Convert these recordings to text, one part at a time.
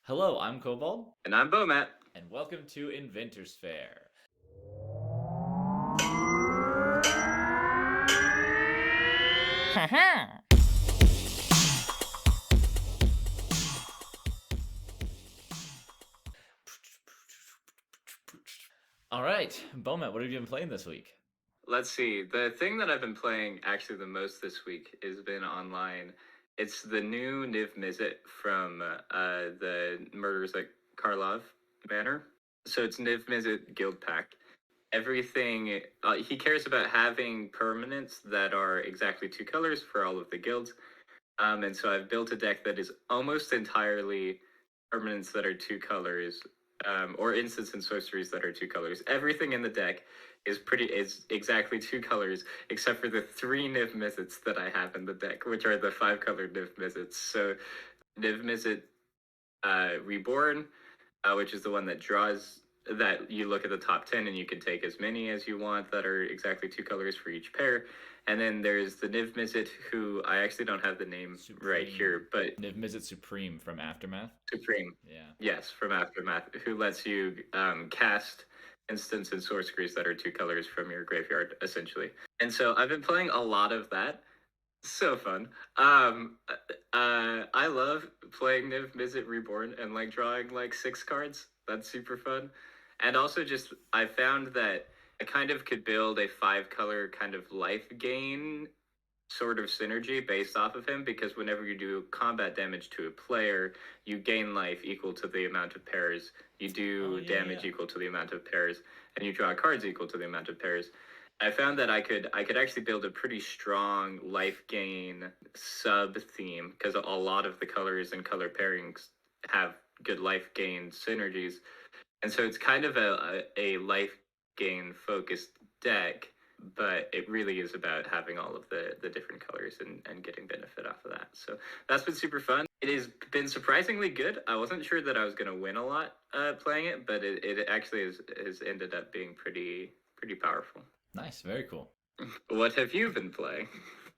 Hello, I'm Kobold, And I'm Bomat. and welcome to Inventors Fair. Haha! All right, Bomat, what have you been playing this week? Let's see. The thing that I've been playing actually the most this week has been online. It's the new Niv Mizzet from the Murders at Karlov Manor. So it's Niv Mizzet Guild Pack. Everything, he cares about having permanents that are exactly two colors for all of the guilds. And so I've built a deck that is almost entirely permanents that are two colors, or instants and sorceries that are two colors. Everything in the deck is exactly two colors, except for the three Niv Mizzets that I have in the deck, which are the 5-colored Niv Mizzets. So Niv Mizzet Reborn, which is the one that you look at the top 10 and you can take as many as you want that are exactly two colors for each pair. And then there's the Niv Mizzet, who I actually don't have the name right here, but Niv Mizzet Supreme from Aftermath. Supreme. Yeah. Yes, from Aftermath, who lets you cast instants and sorceries that are two colors from your graveyard, essentially. And so I've been playing a lot of that. So fun. I love playing Niv Mizzet Reborn and like drawing like 6 cards. That's super fun. And also just I found that I kind of could build a 5-color kind of life gain sort of synergy based off of him, because whenever you do combat damage to a player, you gain life equal to the amount of pairs. You do damage equal to the amount of pairs, and you draw cards equal to the amount of pairs. I found that I could actually build a pretty strong life gain sub theme, because a lot of the colors and color pairings have good life gain synergies. And so it's kind of a life gain focused deck, but it really is about having all of the different colors and getting benefit off of that. So that's been super fun. It has been surprisingly good. I wasn't sure that I was going to win a lot playing it, but it actually has ended up being pretty powerful. Nice, very cool. What have you been playing?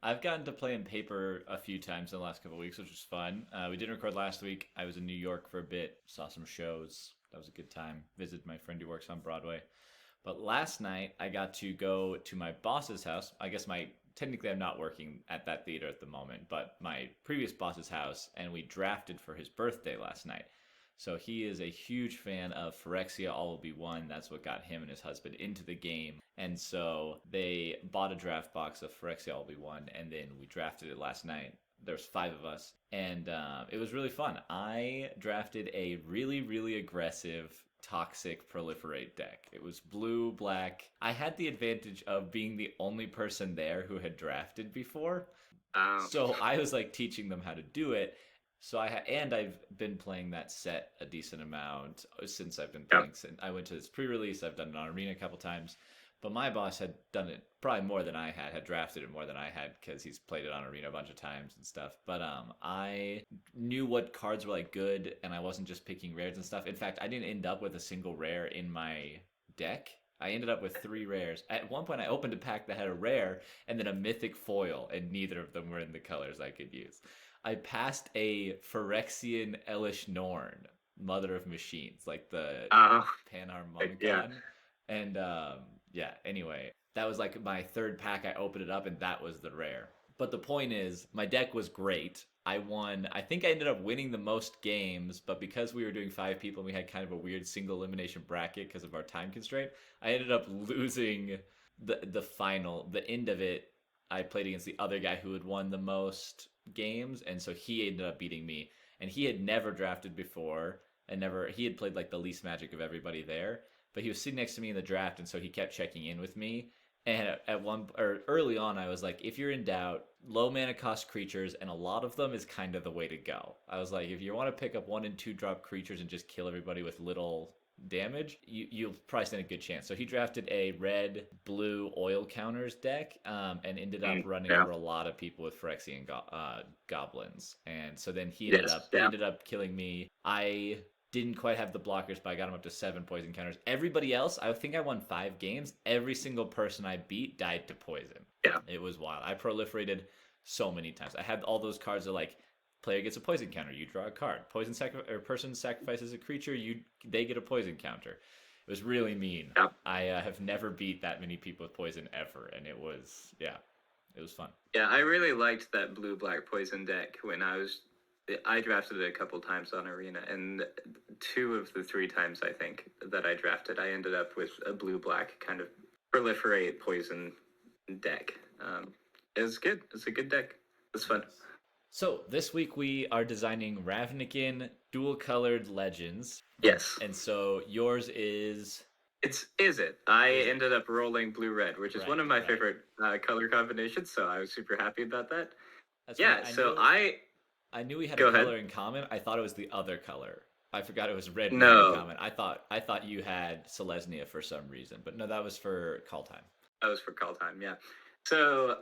I've gotten to play in paper a few times in the last couple of weeks, which was fun. We didn't record last week. I was in New York for a bit, saw some shows. That was a good time. Visited my friend who works on Broadway. But last night, I got to go to my boss's house. I guess technically I'm not working at that theater at the moment, but my previous boss's house, and we drafted for his birthday last night. So he is a huge fan of Phyrexia All Will Be One. That's what got him and his husband into the game. And so they bought a draft box of Phyrexia All Will Be One, and then we drafted it last night. There's 5 of us, and it was really fun. I drafted a really, really aggressive toxic proliferate deck. It was blue, black. I had the advantage of being the only person there who had drafted before. So I was like teaching them how to do it. So I've been playing that set a decent amount since I've been playing. Since I went to this pre-release, I've done it on Arena a couple times. But my boss had done it probably more than I had drafted it more than I had, because he's played it on Arena a bunch of times and stuff. But I knew what cards were like good, and I wasn't just picking rares and stuff. In fact, I didn't end up with a single rare in my deck. I ended up with 3 rares. At one point, I opened a pack that had a rare and then a mythic foil, and neither of them were in the colors I could use. I passed a Phyrexian Elish Norn, Mother of Machines, like the Panharmonicon. Yeah. And anyway, that was like my 3rd pack. I opened it up and that was the rare. But the point is, my deck was great. I won. I think I ended up winning the most games, but because we were doing 5 people and we had kind of a weird single elimination bracket because of our time constraint, I ended up losing the end of it. I played against the other guy who had won the most games, and so he ended up beating me. And he had never drafted before, and he had played like the least Magic of everybody there. But he was sitting next to me in the draft, and so he kept checking in with me. And early on, I was like, if you're in doubt, low mana cost creatures, and a lot of them is kind of the way to go. I was like, if you want to pick up 1 and 2 drop creatures and just kill everybody with little damage, you'll probably stand a good chance. So he drafted a red blue oil counters deck, and ended up running over a lot of people with Phyrexian goblins. And so then he ended up killing me. I didn't quite have the blockers, but I got him up to 7 poison counters. Everybody else, I think I won 5 games. Every single person I beat died to poison. Yeah. It was wild. I proliferated so many times. I had all those cards that like player gets a poison counter. You draw a card. Person sacrifices a creature. They get a poison counter. It was really mean. Yeah. I have never beat that many people with poison ever, and it was fun. Yeah, I really liked that blue-black poison deck when I drafted it a couple times on Arena, and 2 of the 3 times I think that I drafted, I ended up with a blue-black kind of proliferate poison deck. It was good. It's a good deck. It's fun. So this week we are designing Ravnican dual-colored legends. Yes. And so yours is... I ended up rolling blue-red, which is one of my right. favorite color combinations, so I was super happy about that. That's yeah, right. I knew we had a color in common. I thought it was the other color. I forgot it was red. No. In common. I thought you had Selesnya for some reason, but no, that was for call time. That was for call time, yeah. So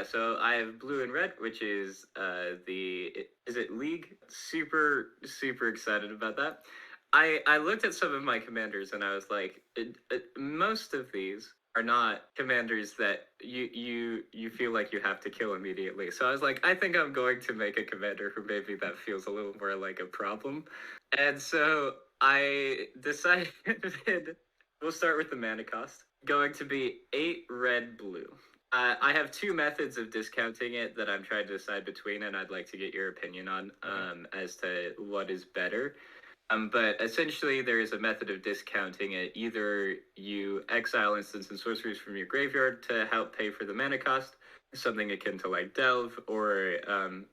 so I have blue and red, which is is it League? Super excited about that. I looked at some of my commanders and I was like, most of these are not commanders that you feel like you have to kill immediately. So I was like, I think I'm going to make a commander who maybe that feels a little more like a problem. And so I decided we'll start with the mana cost. Going to be 8 red blue. I have 2 methods of discounting it that I'm trying to decide between, and I'd like to get your opinion on as to what is better. But essentially, there is a method of discounting it. Either you exile instants and sorceries from your graveyard to help pay for the mana cost, something akin to like Delve, or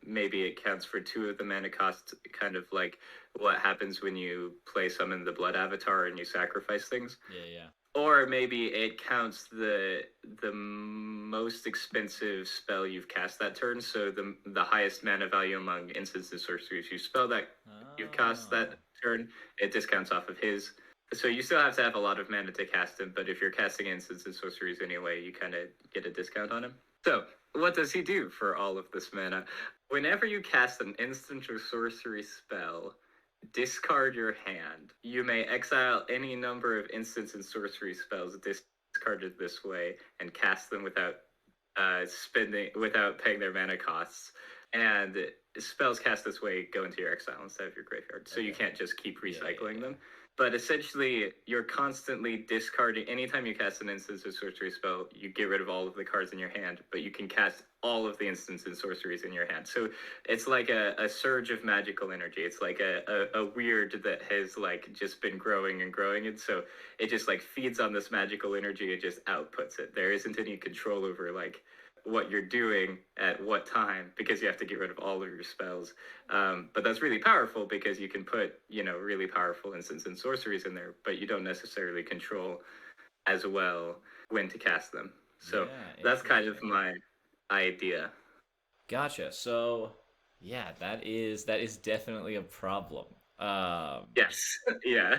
maybe it counts for 2 of the mana cost, kind of like what happens when you play Summon the Blood Avatar and you sacrifice things. Yeah. Or maybe it counts the most expensive spell you've cast that turn, so the highest mana value among instants and sorceries you spell that you've cast that turn, it discounts off of his. So you still have to have a lot of mana to cast him, but if you're casting instants and sorceries anyway, you kind of get a discount on him. So what does he do for all of this mana? Whenever you cast an instant or sorcery spell, discard your hand. You may exile any number of instants and sorcery spells discarded this way and cast them without paying their mana costs. And spells cast this way go into your exile instead of your graveyard. So you can't just keep recycling them. But essentially, you're constantly discarding. Anytime you cast an instance or sorcery spell, you get rid of all of the cards in your hand, but you can cast all of the instants and sorceries in your hand. So it's like a surge of magical energy. It's like a weird that has like just been growing and growing. And so it just like feeds on this magical energy. It just outputs it. There isn't any control over like what you're doing at what time, because you have to get rid of all of your spells. But that's really powerful because you can put, really powerful instants and sorceries in there, but you don't necessarily control as well when to cast them. So that's kind of my idea. Gotcha. So yeah, that is definitely a problem. Yes. Yeah.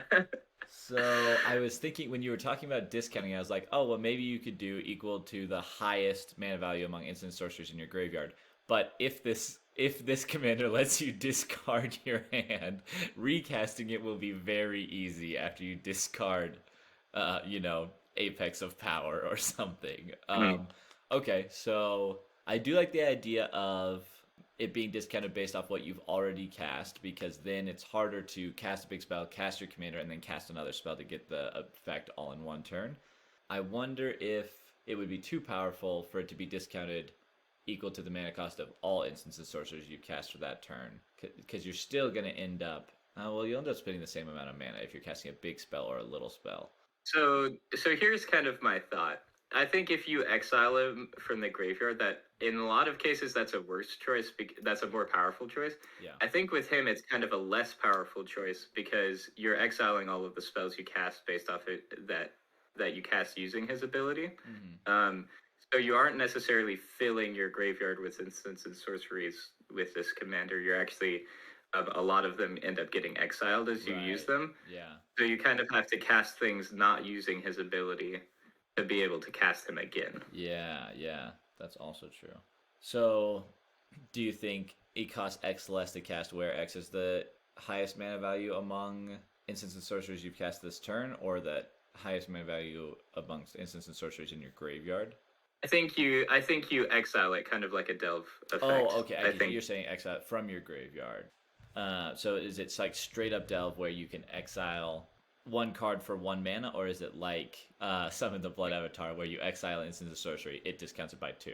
So I was thinking when you were talking about discounting, I was like, oh, well, maybe you could do equal to the highest mana value among instant sorcerers in your graveyard. But if this commander lets you discard your hand, recasting it will be very easy after you discard, Apex of Power or something. Okay, so I do like the idea of it being discounted based off what you've already cast, because then it's harder to cast a big spell, cast your commander, and then cast another spell to get the effect all in one turn. I wonder if it would be too powerful for it to be discounted equal to the mana cost of all instants and sorcerers you cast for that turn, because you're still going to end up, you'll end up spending the same amount of mana if you're casting a big spell or a little spell. So here's kind of my thought. I think if you exile him from the graveyard, that in a lot of cases that's a worse choice. That's a more powerful choice. Yeah. I think with him it's kind of a less powerful choice because you're exiling all of the spells you cast based off it that you cast using his ability. Mm-hmm. So you aren't necessarily filling your graveyard with instants and sorceries with this commander. You're actually a lot of them end up getting exiled as you use them. Yeah. So you kind of have to cast things not using his ability to be able to cast him again. Yeah, that's also true. So, do you think it costs X less to cast, where X is the highest mana value among instants and sorceries you've cast this turn, or the highest mana value amongst instants and sorceries in your graveyard? I think you exile it, kind of like a delve effect. Oh, okay. I think. You're saying exile from your graveyard. So is it like straight up delve where you can exile one card for 1 mana, or is it like Summon the Blood Avatar where you exile instant sorcery, it discounts it by 2?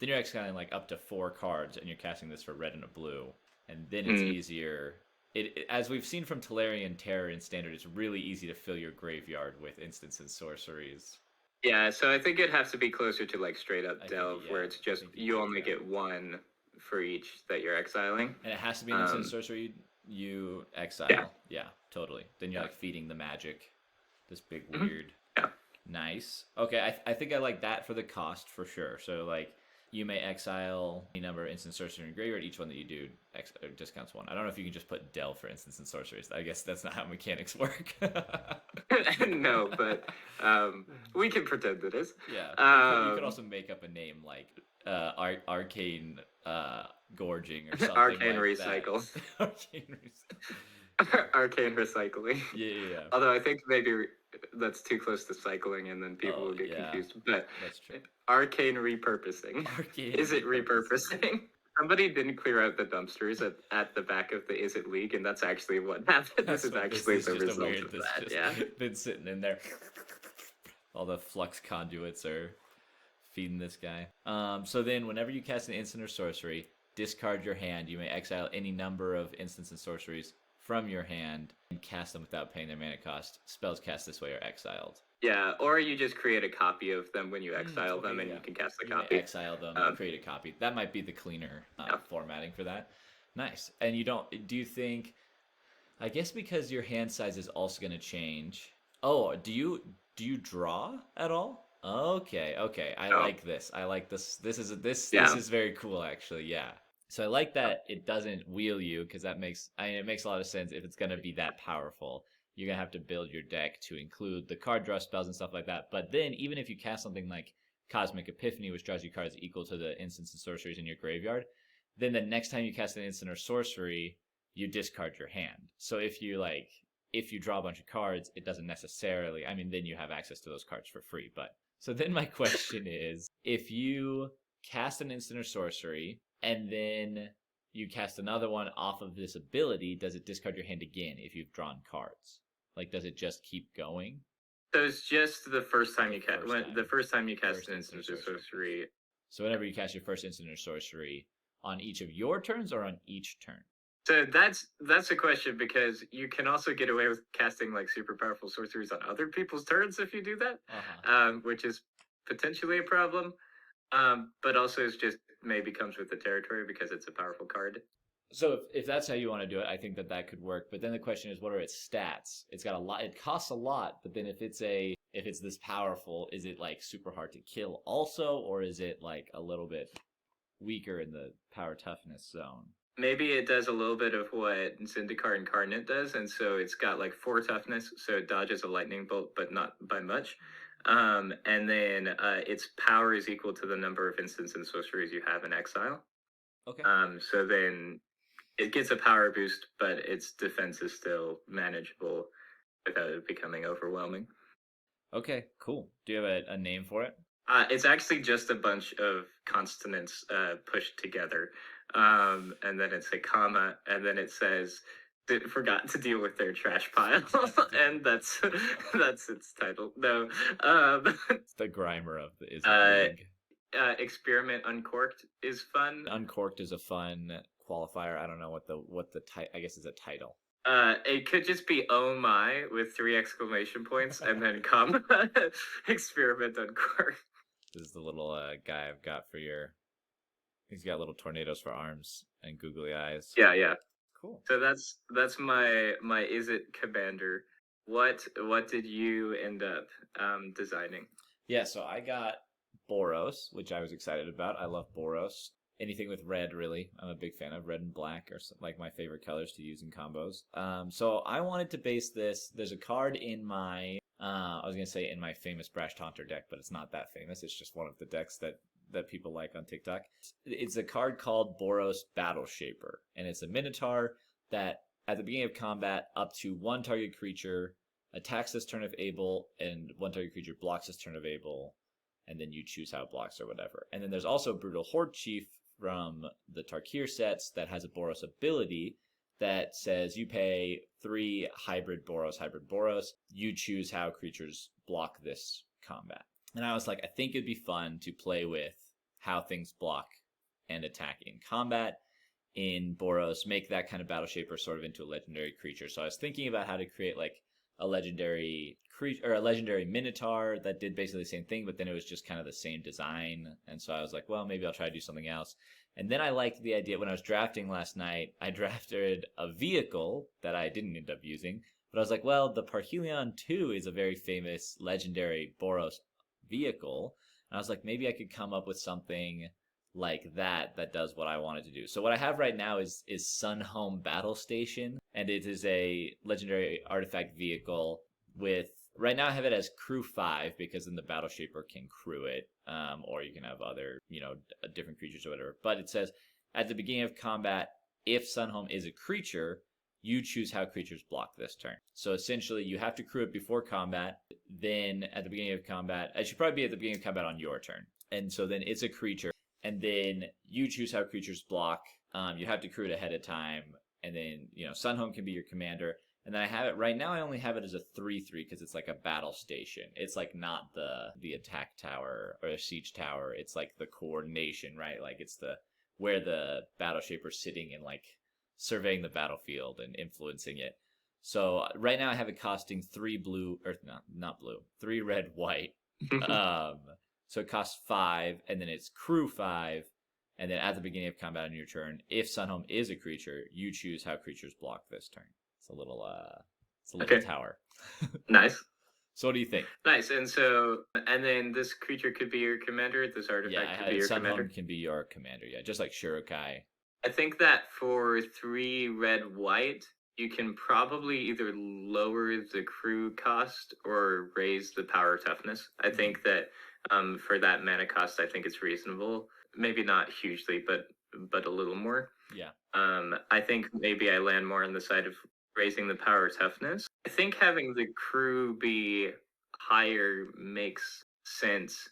Then you're exiling like up to 4 cards, and you're casting this for red and a blue, and then it's easier. As we've seen from Tolarian Terror in Standard, it's really easy to fill your graveyard with instants and sorceries. Yeah, so I think it'd have to be closer to like straight up I think, delve, yeah, where it's I just think you only yeah. get 1 for each that you're exiling. And it has to be an instant sorcery you exile. Yeah, totally. Then you're like feeding the magic. This big weird. Yeah. Nice. Okay, I think I like that for the cost for sure. So like you may exile any number of instant sorcery in your graveyard. Each one that you do discounts 1. I don't know if you can just put delve for instants and sorceries. I guess that's not how mechanics work. No, but we can pretend it is. Yeah. You could also make up a name like arcane gorging or something. Arcane like recycle. That. Arcane Arcane recycling. Yeah. Although I think maybe that's too close to cycling, and then people will get confused. But that's true. Arcane repurposing. Is it repurposing? Somebody didn't clear out the dumpsters at the back of the Is It League, and that's actually what happened. This is actually the result of that. Yeah, been sitting in there. All the flux conduits are feeding this guy. So then, whenever you cast an instant or sorcery, discard your hand. You may exile any number of instants and sorceries from your hand and cast them without paying their mana cost. Spells cast this way are exiled. Yeah, or you just create a copy of them when you exile them, and you can cast the copy. Exile them, and create a copy. That might be the cleaner formatting for that. Nice. And do you think, I guess because your hand size is also going to change. Oh, do you draw at all? Okay. I like this. I like this. This is very cool, actually. Yeah. So I like that it doesn't wheel you, because it makes a lot of sense if it's going to be that powerful. You're going to have to build your deck to include the card draw spells and stuff like that. But then, even if you cast something like Cosmic Epiphany, which draws you cards equal to the instants and sorceries in your graveyard, then the next time you cast an instant or sorcery, you discard your hand. So if you draw a bunch of cards, it doesn't necessarily, then you have access to those cards for free. But so then my question is, if you cast an instant or sorcery, and then you cast another one off of this ability, does it discard your hand again if you've drawn cards? Like, does it just keep going? So it's just the first time you cast an instant or sorcery. So whenever you cast your first instant or sorcery, on each of your turns or on each turn? So that's a question, because you can also get away with casting like super powerful sorceries on other people's turns if you do that, which is potentially a problem. But also it's just maybe comes with the territory because it's a powerful card. So if that's how you want to do it, I think that could work. But then the question is, what are its stats? It's got a lot. It costs a lot. But then if it's this powerful, is it like super hard to kill also, or is it like a little bit weaker in the power toughness zone? Maybe it does a little bit of what Zendikar Incarnate does, and so it's got like 4 toughness, so it dodges a lightning bolt, but not by much. And then its power is equal to the number of instants and sorceries you have in exile. Okay. So then it gets a power boost, but its defense is still manageable without it becoming overwhelming. Okay, cool. Do you have a name for it? It's actually just a bunch of consonants pushed together. And then it's a comma, and then it says, forgot to deal with their trash pile. And that's its title. No. It's the Grimer of the League. Experiment Uncorked is fun. Uncorked is a fun qualifier. I don't know what the I guess is a title. It could just be "Oh my" with 3 exclamation points and then comma. Experiment Uncorked. This is the little guy I've got for your. He's got little tornadoes for arms and googly eyes. Yeah. Cool. So that's my Is It commander. What did you end up designing? Yeah, so I got Boros, which I was excited about. I love Boros. Anything with red, really. I'm a big fan of red and black, are like my favorite colors to use in combos. So I wanted to base this. There's a card in my, I was going to say in my famous Brash Taunter deck, but it's not that famous. It's just one of the decks that people like on TikTok. It's a card called Boros Battle Shaper, and it's a Minotaur that at the beginning of combat, up to 1 target creature attacks this turn of Able, and 1 target creature blocks this turn of Able. and then you choose how it blocks or whatever. And then there's also Brutal Horde Chief from the Tarkir sets that has a Boros ability that says you pay 3 hybrid Boros. You choose how creatures block this combat. And I was like, I think it'd be fun to play with how things block and attack in combat in Boros, make that kind of Battle Shaper sort of into a legendary creature. So I was thinking about how to create like a legendary creature or a legendary Minotaur that did basically the same thing, but then it was just kind of the same design. And so I was like, well, maybe I'll try to do something else. And then I liked the idea when I was drafting last night, I drafted a vehicle that I didn't end up using, but I was like, well, the Parhelion 2 is a very famous legendary Boros vehicle. And I was like, maybe I could come up with something like that does what I wanted to do. So what I have right now is Sunhome Battle Station, and it is a legendary artifact vehicle with, right now I have it as crew 5 because then the Battle Shaper can crew it, or you can have other, different creatures or whatever. But it says at the beginning of combat, if Sunhome is a creature, you choose how creatures block this turn. So essentially you have to crew it before combat, then at the beginning of combat, it should probably be at the beginning of combat on your turn. And so then it's a creature, and then you choose how creatures block. You have to crew it ahead of time, and then, Sunhome can be your commander. And then I have it, right now I only have it as a 3/3 because it's like a battle station. It's like not the attack tower or a siege tower. It's like the coordination, right? Like it's where the Battle Shaper's sitting and like surveying the battlefield and influencing it. So right now I have it costing 3 blue, or not blue, 3 red, white. So it costs 5, and then it's crew 5, and then at the beginning of combat on your turn, if Sunhome is a creature, you choose how creatures block this turn. It's a little Okay. tower. Nice. So what do you think? Nice. And then this creature could be your commander. This artifact could be your commander. Sunhome can be your commander. Yeah, just like Shirokai. I think that for 3 red, white, you can probably either lower the crew cost or raise the power toughness. I think that for that mana cost, I think it's reasonable. Maybe not hugely, but a little more. Yeah. I think maybe I land more on the side of raising the power toughness. I think having the crew be higher makes sense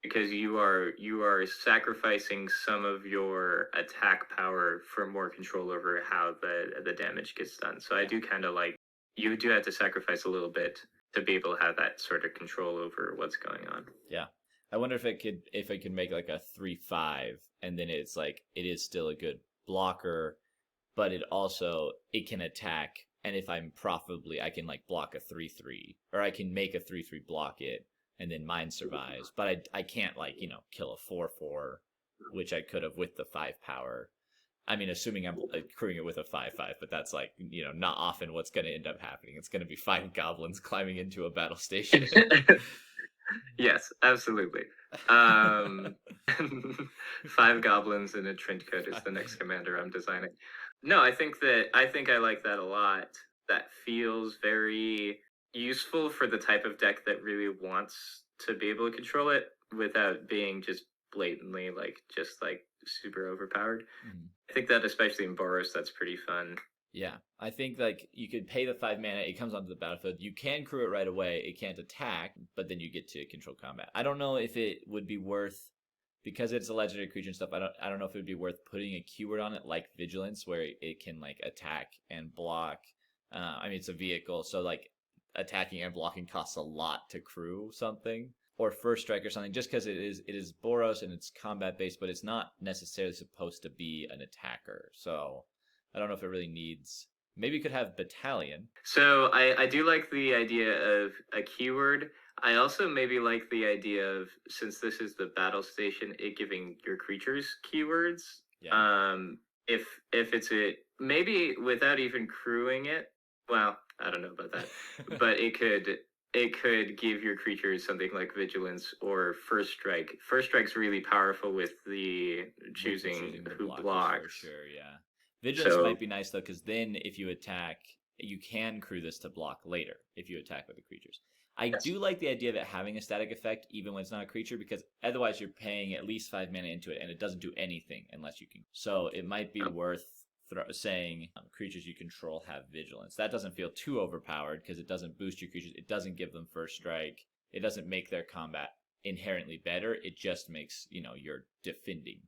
because you are sacrificing some of your attack power for more control over how the damage gets done. So I do kind of like, you do have to sacrifice a little bit to be able to have that sort of control over what's going on. Yeah. I wonder if it could make like a 3/5, and then it's like it is still a good blocker, but it can attack, and if I'm profitably, I can like block a 3/3, or I can make a 3/3 block it, and then mine survives. But I can't like, kill a 4/4, which I could have with the 5 power. I mean, assuming I'm crewing it with a 5/5, but that's like, not often what's going to end up happening. It's going to be 5 goblins climbing into a battle station. Yes, absolutely. 5 goblins in a trench coat is the next commander I'm designing. No, I think I like that a lot. That feels very useful for the type of deck that really wants to be able to control it without being just blatantly just super overpowered. Mm-hmm. I think that especially in Boros, that's pretty fun. Yeah, I think like you could pay the 5 mana, it comes onto the battlefield, you can crew it right away, it can't attack, but then you get to control combat. I don't know if it would be worth, because it's a legendary creature and stuff, I don't know if it would be worth putting a keyword on it like Vigilance, where it can like attack and block. I mean, it's a vehicle, so like attacking and blocking costs a lot to crew something. Or First Strike or something, just because it is Boros and it's combat based, but it's not necessarily supposed to be an attacker. So I don't know if it really needs. Maybe you could have Battalion. So I do like the idea of a keyword. I also maybe like the idea of, since this is the battle station, it giving your creatures keywords. Yeah. If it's maybe without even crewing it. Well, I don't know about that, but it could give your creatures something like Vigilance or First Strike. First Strike's really powerful with the choosing who blocks. For sure, yeah. Vigilance might be nice though, because then if you attack, you can crew this to block later if you attack with the creatures. I do like the idea of it having a static effect even when it's not a creature, because otherwise you're paying at least 5 mana into it and it doesn't do anything unless you can. So it might be worth saying creatures you control have Vigilance. That doesn't feel too overpowered because it doesn't boost your creatures. It doesn't give them First Strike. It doesn't make their combat inherently better. It just makes, your defending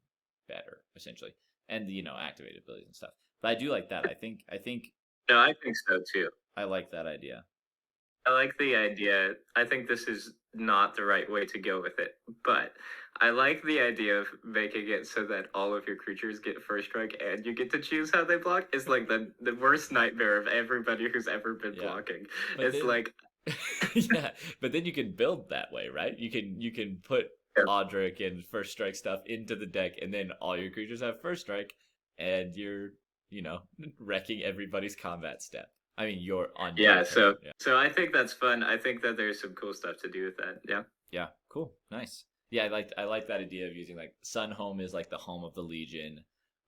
better, essentially. And, activated abilities and stuff. But I do like that. I think No, I think so too. I like that idea. I like the idea. I think this is not the right way to go with it, but I like the idea of making it so that all of your creatures get first strike and you get to choose how they block. Is like the worst nightmare of everybody who's ever been blocking. But It's then, like yeah, but then you can build that way, right? You can put Audric and first strike stuff into the deck, and then all your creatures have first strike, and you're wrecking everybody's combat step. I mean, you're on. yeah. Your So turn. Yeah. so I think that's fun. I think that there's some cool stuff to do with that. Yeah. Yeah, cool, nice. Yeah, I like that idea of using like Sun Home is like the home of the Legion,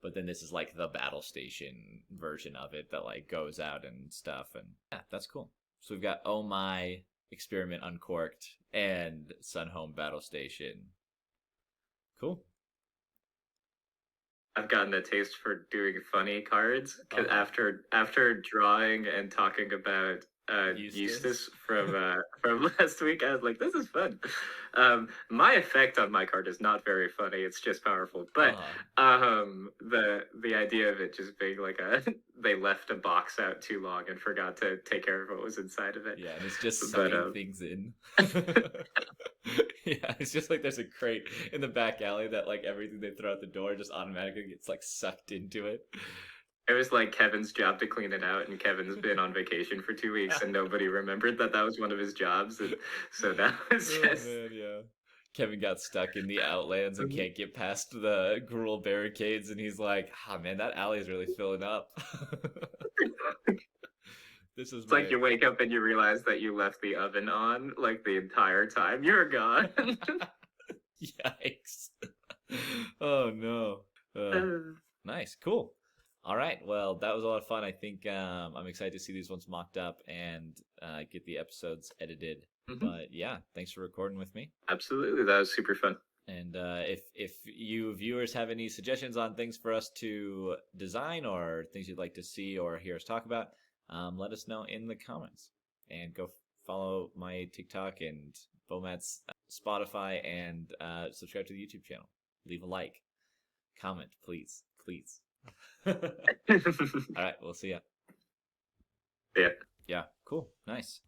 but then this is like the battle station version of it that like goes out and stuff, and yeah, that's cool. So we've got Oh My, Experiment Uncorked, and Sun Home Battle Station. Cool. I've gotten a taste for doing funny cards because after drawing and talking about Eustace from last week, I was like, this is fun. My effect on my card is not very funny; it's just powerful. But the idea of it just being like they left a box out too long and forgot to take care of what was inside of it. Yeah, and it's just sucking things in. Yeah, it's just like there's a crate in the back alley that like everything they throw out the door just automatically gets like sucked into it. It was like Kevin's job to clean it out, and Kevin's been on vacation for 2 weeks, and nobody remembered that was one of his jobs, and so that was just. Oh, man, yeah. Kevin got stuck in the Outlands and can't get past the Gruul barricades, and he's like, man, that alley is really filling up." This is It's like you wake up and you realize that you left the oven on like the entire time you were gone. Yikes. Oh, no. Nice, cool. All right, well, that was a lot of fun. I think I'm excited to see these ones mocked up and get the episodes edited. Mm-hmm. But yeah, thanks for recording with me. Absolutely, that was super fun. And if you viewers have any suggestions on things for us to design or things you'd like to see or hear us talk about, let us know in the comments. And go follow my TikTok and Bomat's Spotify, and subscribe to the YouTube channel. Leave a like. Comment, please. Please. All right, we'll see ya. Yeah. Yeah, cool. Nice.